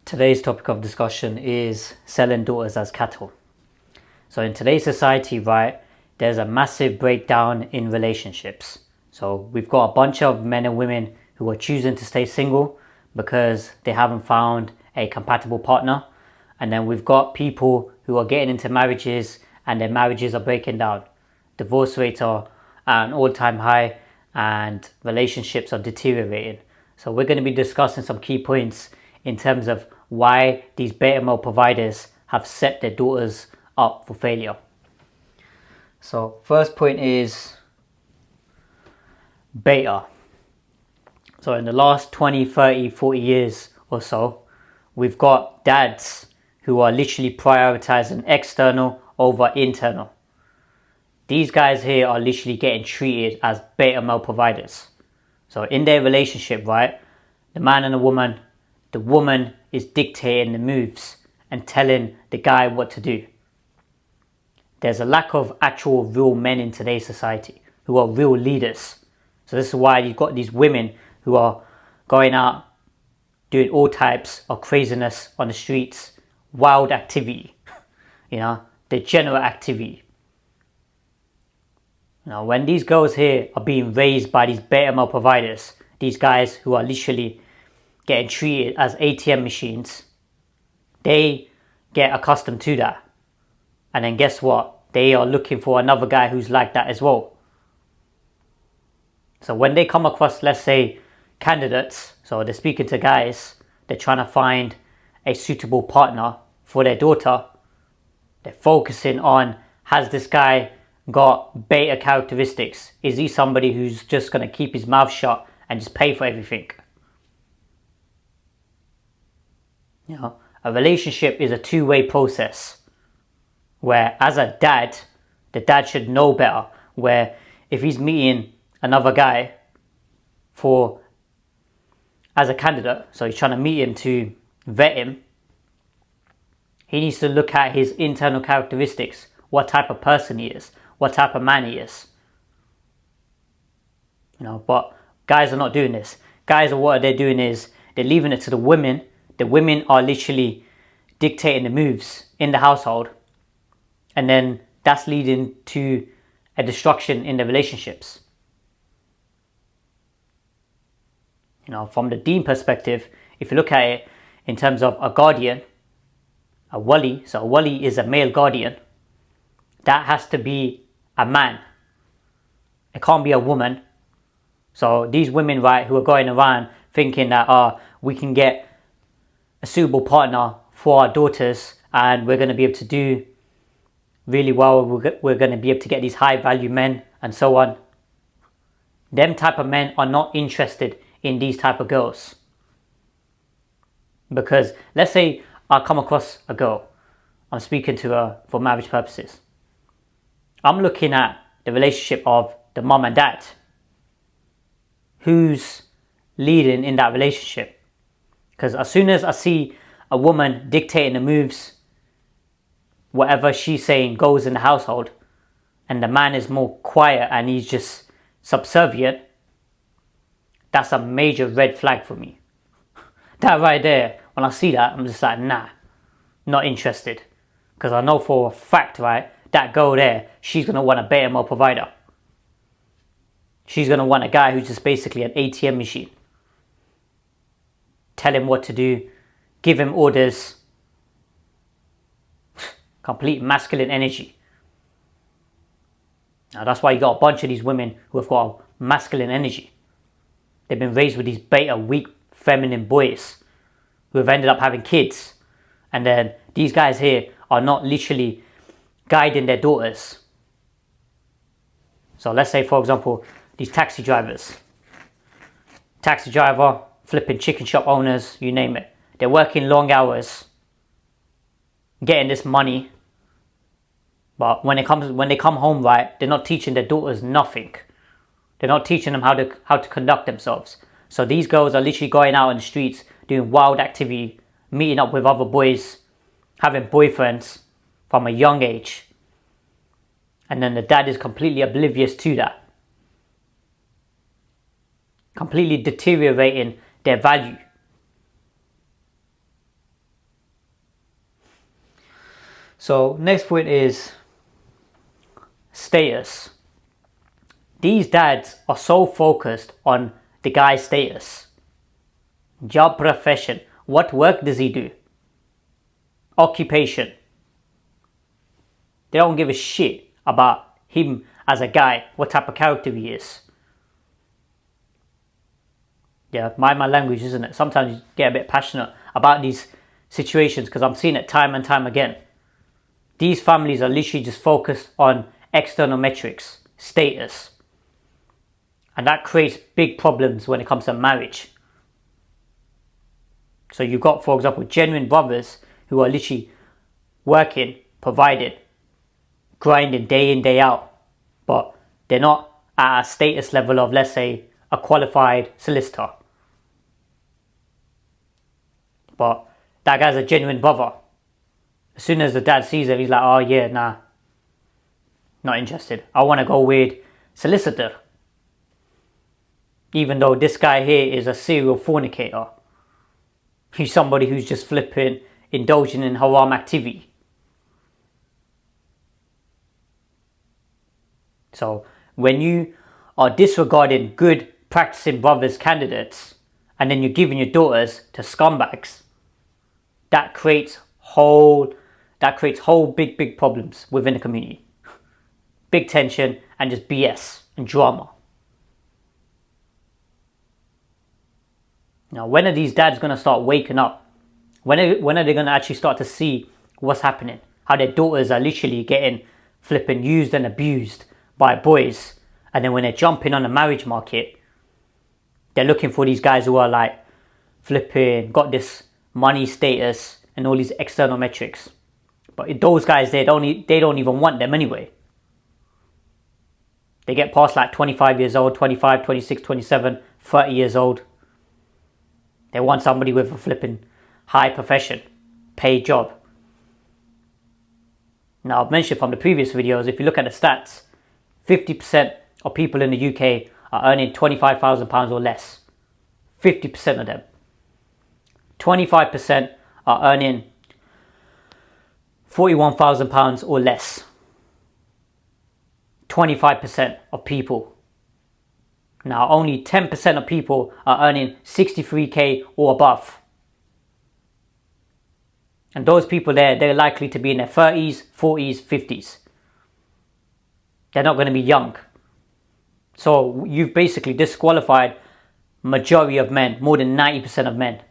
Today's topic of discussion is selling daughters as cattle. So in today's society, right, there's a massive breakdown in relationships. So we've got a bunch of men and women who are choosing to stay single because they haven't found a compatible partner. And then we've got people who are getting into marriages and their marriages are breaking down. Divorce rates are at an all-time high and relationships are deteriorating. So we're going to be discussing some key points in terms of why these beta male providers have set their daughters up for failure. So first point is beta. So in the last 20, 30, 40 years or so, we've got dads who are literally prioritizing external over internal. These guys here are literally getting treated as beta male providers. So in their relationship, right, the man and the woman is dictating the moves and telling the guy what to do. There's a lack of actual real men in today's society who are real leaders. So this is why you've got these women who are going out doing all types of craziness on the streets, wild activity, degenerate activity. Now, when these girls here are being raised by these beta male providers, these guys who are literally getting treated as ATM machines, they get accustomed to that. And then guess what? They are looking for another guy who's like that as well. So when they come across, let's say, candidates, so they're speaking to guys, they're trying to find a suitable partner for their daughter, they're focusing on, has this guy got beta characteristics? Is he somebody who's just going to keep his mouth shut and just pay for everything? A relationship is a two-way process where as a dad, the dad should know better, where if he's meeting another guy as a candidate, so he's trying to meet him to vet him, he needs to look at his internal characteristics, what type of person he is, what type of man he is. But guys are not doing this. Guys, what they're doing is they're leaving it to the women. The women are literally dictating the moves in the household, and then that's leading to a destruction in the relationships. From the Deen perspective, if you look at it in terms of a guardian, a wali, so a wali is a male guardian, that has to be a man. It can't be a woman. So these women, right, who are going around thinking that we can get a suitable partner for our daughters and we're going to be able to do really well, we're going to be able to get these high value men and so on. Them type of men are not interested in these type of girls. Because let's say I come across a girl, I'm speaking to her for marriage purposes. I'm looking at the relationship of the mom and dad. Who's leading in that relationship? Because as soon as I see a woman dictating the moves, whatever she's saying goes in the household, and the man is more quiet and he's just subservient, that's a major red flag for me. That right there, when I see that, I'm just like, nah, not interested. Because I know for a fact, right, that girl there, she's going to want a beta male provider. She's going to want a guy who's just basically an ATM machine. Tell him what to do, give him orders. Complete masculine energy. Now that's why you got a bunch of these women who have got masculine energy. They've been raised with these beta, weak, feminine boys who have ended up having kids. And then these guys here are not literally guiding their daughters. So let's say, for example, these taxi drivers. Taxi driver, flipping chicken shop owners, you name it. They're working long hours, getting this money. But when they come home, right, they're not teaching their daughters nothing. They're not teaching them how to conduct themselves. So these girls are literally going out on the streets, doing wild activity, meeting up with other boys, having boyfriends from a young age. And then the dad is completely oblivious to that. Completely deteriorating their value. So next point is status. These dads are so focused on the guy's status, job, profession, what work does he do, occupation. They don't give a shit about him as a guy, what type of character he is. Yeah, mind my language, isn't it? Sometimes you get a bit passionate about these situations because I'm seeing it time and time again. These families are literally just focused on external metrics, status. And that creates big problems when it comes to marriage. So you've got, for example, genuine brothers who are literally working, providing, grinding day in, day out. But they're not at a status level of, let's say, a qualified solicitor. But that guy's a genuine brother. As soon as the dad sees him, he's like, oh yeah, nah, not interested. I want to go with solicitor. Even though this guy here is a serial fornicator. He's somebody who's just flipping, indulging in haram activity. So when you are disregarding good practicing brothers candidates and then you're giving your daughters to scumbags, that creates whole big problems within the community. Big tension and just BS and drama. Now, when are these dads going to start waking up? When are they going to actually start to see what's happening? How their daughters are literally getting flipping used and abused by boys. And then when they're jumping on the marriage market, they're looking for these guys who are like flipping, got this money status and all these external metrics. But those guys, they don't even want them anyway. They get past like 25 years old, 25, 26, 27, 30 years old. They want somebody with a flipping high profession, paid job. Now, I've mentioned from the previous videos, if you look at the stats, 50% of people in the UK are earning £25,000 or less. 50% of them. 25% are earning £41,000 or less. 25% of people. Now, only 10% of people are earning 63k or above. And those people they're likely to be in their 30s, 40s, 50s. They're not going to be young. So you've basically disqualified majority of men, more than 90% of men.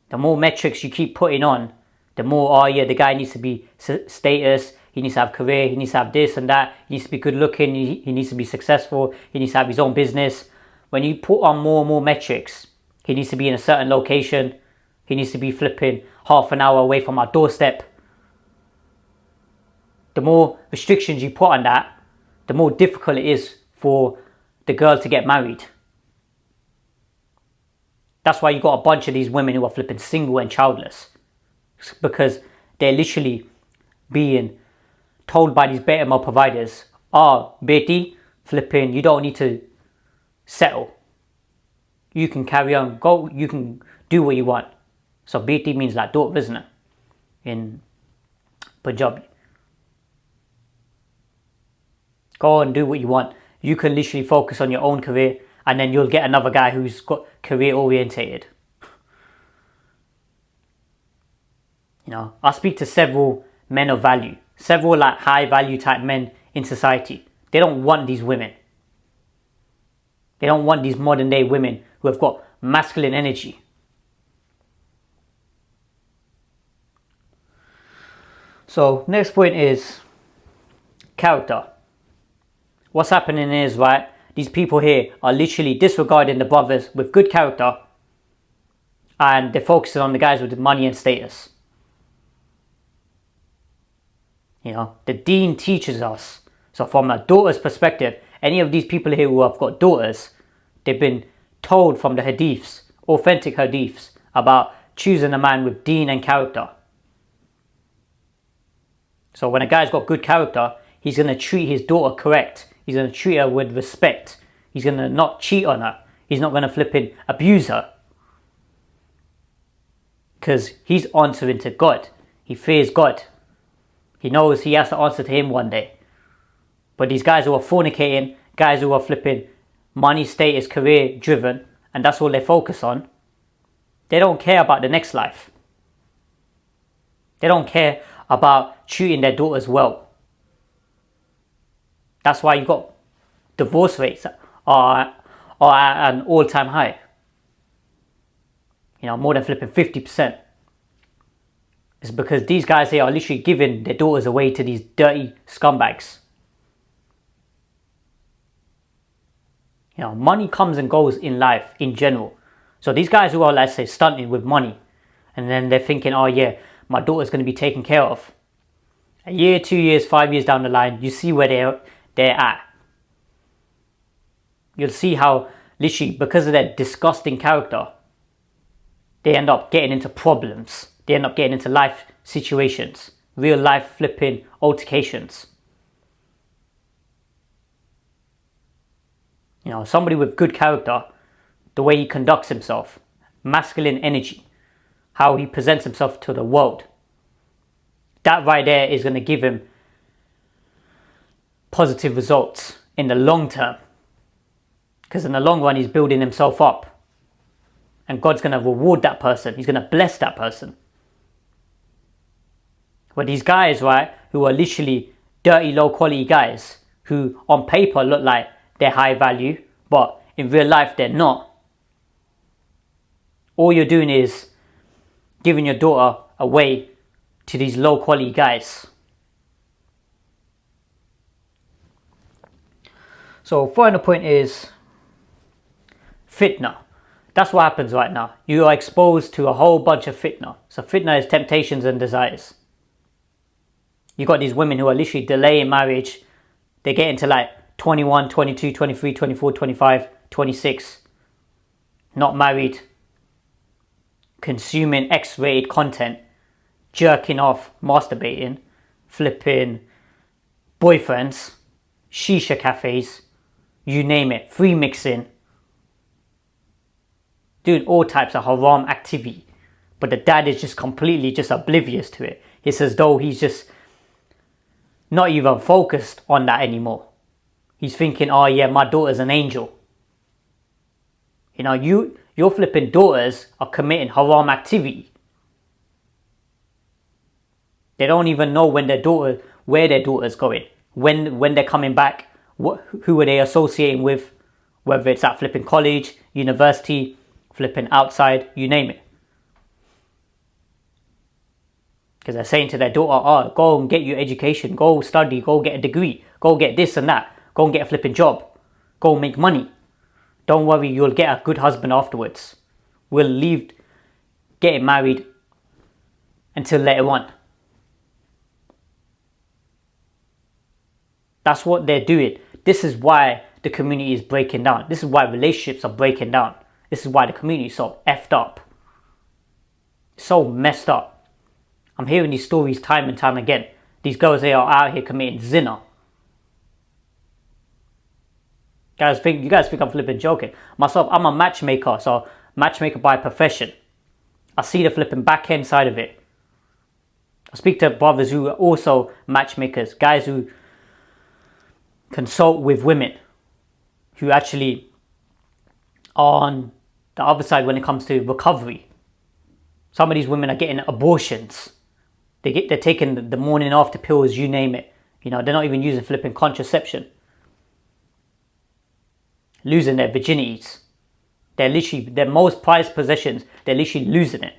The more metrics you keep putting on, the more, the guy needs to be status, he needs to have career, he needs to have this and that, he needs to be good looking, he needs to be successful, he needs to have his own business. When you put on more and more metrics, he needs to be in a certain location, he needs to be flipping half an hour away from our doorstep. The more restrictions you put on that, the more difficult it is for the girl to get married. That's why you got a bunch of these women who are flipping single and childless. Because they're literally being told by these beta male providers, Beti, flipping, you don't need to settle. You can carry on, go, you can do what you want. So Beti means like daughter, isn't it? In Punjabi. Go and do what you want. You can literally focus on your own career and then you'll get another guy who's got career orientated. You know, I speak to several men of value, several like high value type men in society. They don't want these women. They don't want these modern day women who have got masculine energy. So next point is character. What's happening is, right, these people here are literally disregarding the brothers with good character and they're focusing on the guys with money and status. You know, the Deen teaches us. So from a daughter's perspective, any of these people here who have got daughters, they've been told from the hadiths, authentic hadiths, about choosing a man with deen and character. So when a guy's got good character, he's going to treat his daughter correct. He's going to treat her with respect. He's going to not cheat on her. He's not going to flipping abuse her. Because he's answering to God. He fears God. He knows he has to answer to him one day. But these guys who are fornicating, guys who are flipping money, status, career driven, and that's all they focus on, they don't care about the next life. They don't care about treating their daughters well. That's why you got divorce rates are at an all-time high. More than flipping 50%. It's because these guys here are literally giving their daughters away to these dirty scumbags. Money comes and goes in life in general. So these guys who are, let's say, stunting with money, and then they're thinking, oh yeah, my daughter's going to be taken care of. A year, 2 years, 5 years down the line, you see where they're at. You'll see how, literally, because of their disgusting character, they end up getting into problems. They end up getting into life situations, real life flipping altercations. Somebody with good character, the way he conducts himself, masculine energy, how he presents himself to the world, that right there is going to give him positive results in the long term. Because in the long run, he's building himself up. And God's going to reward that person. He's going to bless that person. But these guys, right, who are literally dirty, low quality guys, who on paper look like they're high value, but in real life they're not. All you're doing is giving your daughter away to these low quality guys. So final point is fitna. That's what happens right now. You are exposed to a whole bunch of fitna. So fitna is temptations and desires. You got these women who are literally delaying marriage. They get into like 21, 22, 23, 24, 25, 26. Not married. Consuming X-rated content. Jerking off, masturbating. Flipping boyfriends. Shisha cafes. You name it. Free mixing. Doing all types of haram activity. But the dad is just completely just oblivious to it. It's as though he's just not even focused on that anymore. He's thinking, oh yeah, my daughter's an angel. Your flipping daughters are committing haram activity. They don't even know where their daughter's going. When they're coming back, who are they associating with? Whether it's at flipping college, university, flipping outside, you name it. Because they're saying to their daughter, oh, go and get your education, go study, go get a degree, go get this and that, go and get a flipping job, go make money. Don't worry, you'll get a good husband afterwards. We'll leave getting married until later on. That's what they're doing. This is why the community is breaking down. This is why relationships are breaking down. This is why the community is so effed up. So messed up. I'm hearing these stories time and time again. These girls, they are out here committing zina. You guys think I'm flipping joking. Myself, I'm a matchmaker, so matchmaker by profession. I see the flipping back end side of it. I speak to brothers who are also matchmakers, guys who consult with women, who actually are on the other side when it comes to recovery. Some of these women are getting abortions. They're taking the morning after pills, you name it. They're not even using flipping contraception. Losing their virginities. They're literally, their most prized possessions, they're literally losing it.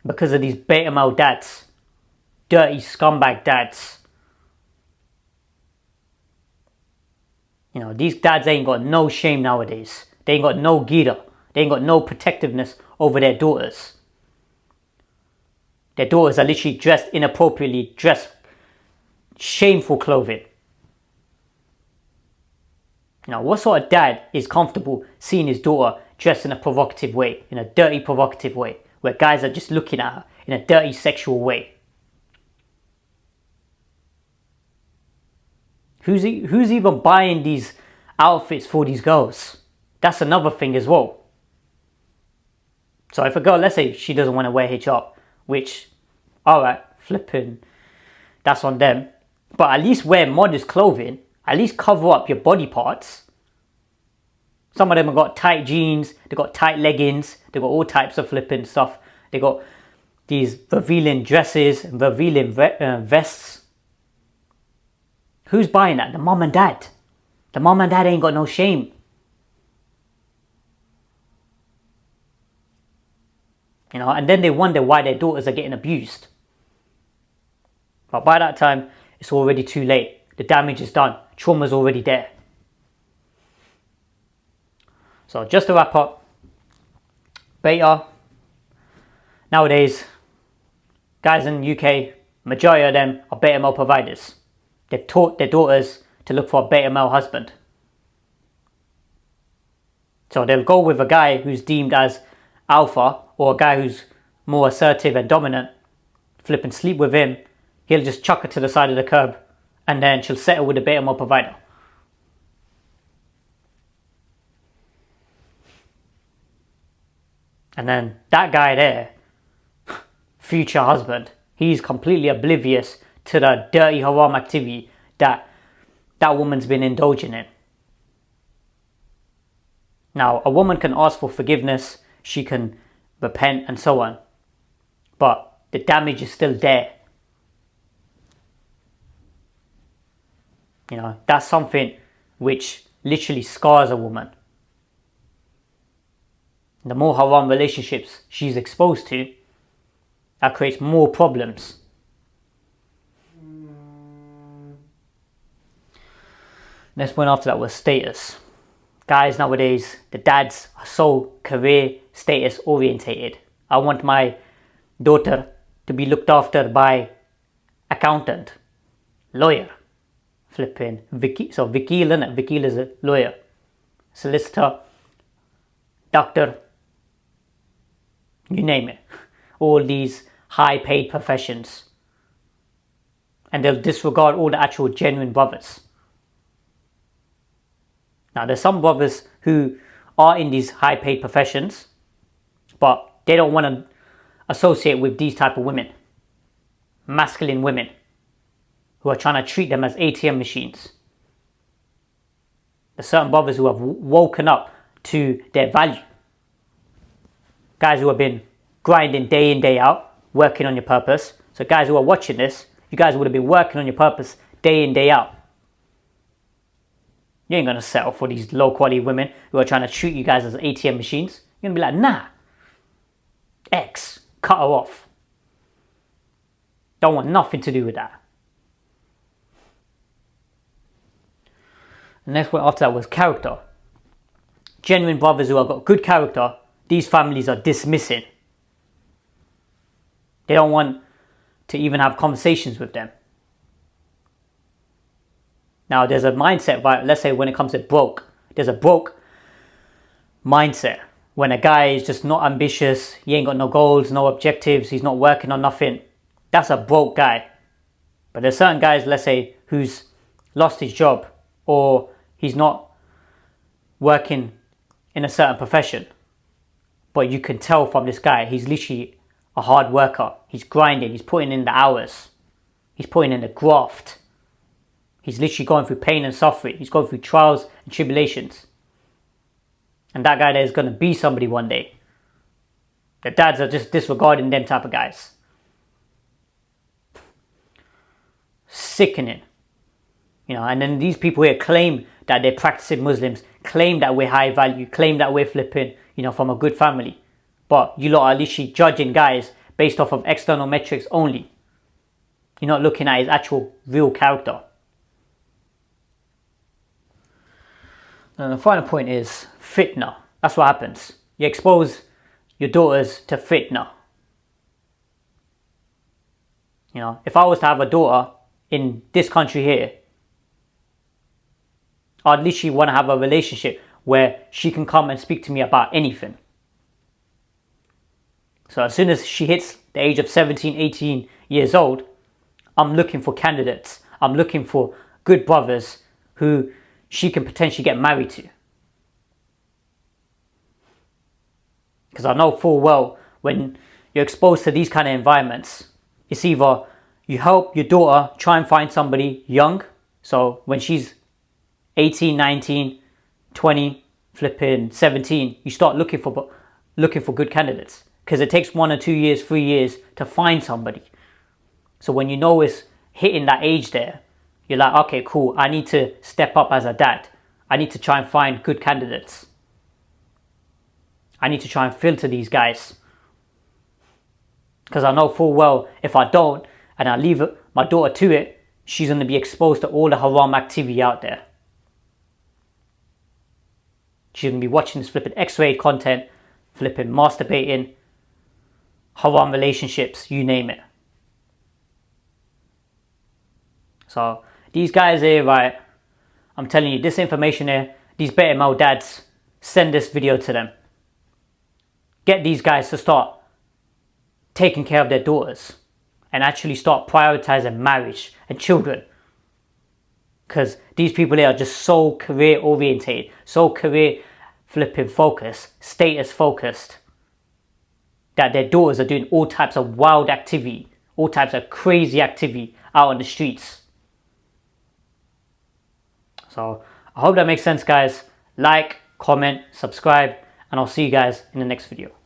Because of these beta male dads. Dirty scumbag dads. These dads ain't got no shame nowadays. They ain't got no gita. They ain't got no protectiveness over their daughters. Their daughters are literally dressed inappropriately, dressed shameful clothing. What sort of dad is comfortable seeing his daughter dressed in a provocative way, in a dirty provocative way, where guys are just looking at her in a dirty sexual way? Who's even buying these outfits for these girls? That's another thing as well. So if a girl, let's say she doesn't want to wear hijab, which alright, flipping, that's on them. But at least wear modest clothing. At least cover up your body parts. Some of them have got tight jeans, they've got tight leggings, they've got all types of flipping stuff. They got these revealing dresses, revealing vests. Who's buying that? The mom and dad. The mom and dad ain't got no shame. You know, and then they wonder why their daughters are getting abused. But by that time, it's already too late. The damage is done. Trauma's already there. So just to wrap up, beta, nowadays, guys in the UK, majority of them are beta male providers. They've taught their daughters to look for a beta male husband. So they'll go with a guy who's deemed as alpha, or a guy who's more assertive and dominant, flip and sleep with him. He'll just chuck her to the side of the curb, and then she'll settle with a beta male provider. And then that guy there, future husband, he's completely oblivious to the dirty haram activity that woman's been indulging in. Now, a woman can ask for forgiveness, she can repent and so on, but the damage is still there. You know, that's something which literally scars a woman. The more haram relationships she's exposed to, that creates more problems. Next point after that was status. Guys nowadays, the dads are so career status orientated. I want my daughter to be looked after by accountant, lawyer, flipping Vakil, innit? Vakil is a lawyer, solicitor, doctor, you name it. All these high paid professions. And they'll disregard all the actual genuine brothers. Now there's some brothers who are in these high paid professions, but they don't want to associate with these type of women. Masculine women who are trying to treat them as ATM machines. There's certain brothers who have woken up to their value. Guys who have been grinding day in, day out, working on your purpose. So guys who are watching this, you guys would have been working on your purpose day in, day out. You ain't going to settle for these low quality women who are trying to treat you guys as ATM machines. You're going to be like, nah, X, cut her off. Don't want nothing to do with that. The next one after that was character. Genuine brothers who have got good character, these families are dismissing. They don't want to even have conversations with them. Now there's a mindset, let's say when it comes to broke, there's a broke mindset. When a guy is just not ambitious, he ain't got no goals, no objectives, he's not working on nothing. That's a broke guy. But there's certain guys, let's say, who's lost his job or he's not working in a certain profession. But you can tell from this guy, he's literally a hard worker. He's grinding, he's putting in the hours. He's putting in the graft. He's literally going through pain and suffering. He's going through trials and tribulations. And that guy there is going to be somebody one day. The dads are just disregarding them type of guys. Sickening. You know, and then these people here claim that they're practicing Muslims, claim that we're high value, claim that we're flipping, you know, from a good family. But you lot are literally judging guys based off of external metrics only. You're not looking at his actual real character. And the final point is fitna. That's what happens. You expose your daughters to fitna. You know, if I was to have a daughter in this country here, I'd literally want to have a relationship where she can come and speak to me about anything. So as soon as she hits the age of 17, 18 years old, I'm looking for candidates. I'm looking for good brothers who she can potentially get married to. Because I know full well when you're exposed to these kind of environments, It's either you help your daughter try and find somebody young, so when she's 18, 19, 20, flipping 17, you start looking for good candidates, because it takes 1 or 2 years, 3 years to find somebody. So when you know it's hitting that age there, you're like, okay, cool, I need to step up as a dad. I need to try and find good candidates. I need to try and filter these guys. Because I know full well, if I don't, and I leave my daughter to it, she's going to be exposed to all the haram activity out there. She's going to be watching this flipping X-rated content, flipping masturbating, haram relationships, you name it. So these guys here, right, I'm telling you, this information here, these beta male dads, send this video to them. Get these guys to start taking care of their daughters and actually start prioritizing marriage and children. Because these people here are just so career orientated, so career flipping focused, status focused, that their daughters are doing all types of wild activity, all types of crazy activity out on the streets. So I hope that makes sense, guys. Like, comment, subscribe, and I'll see you guys in the next video.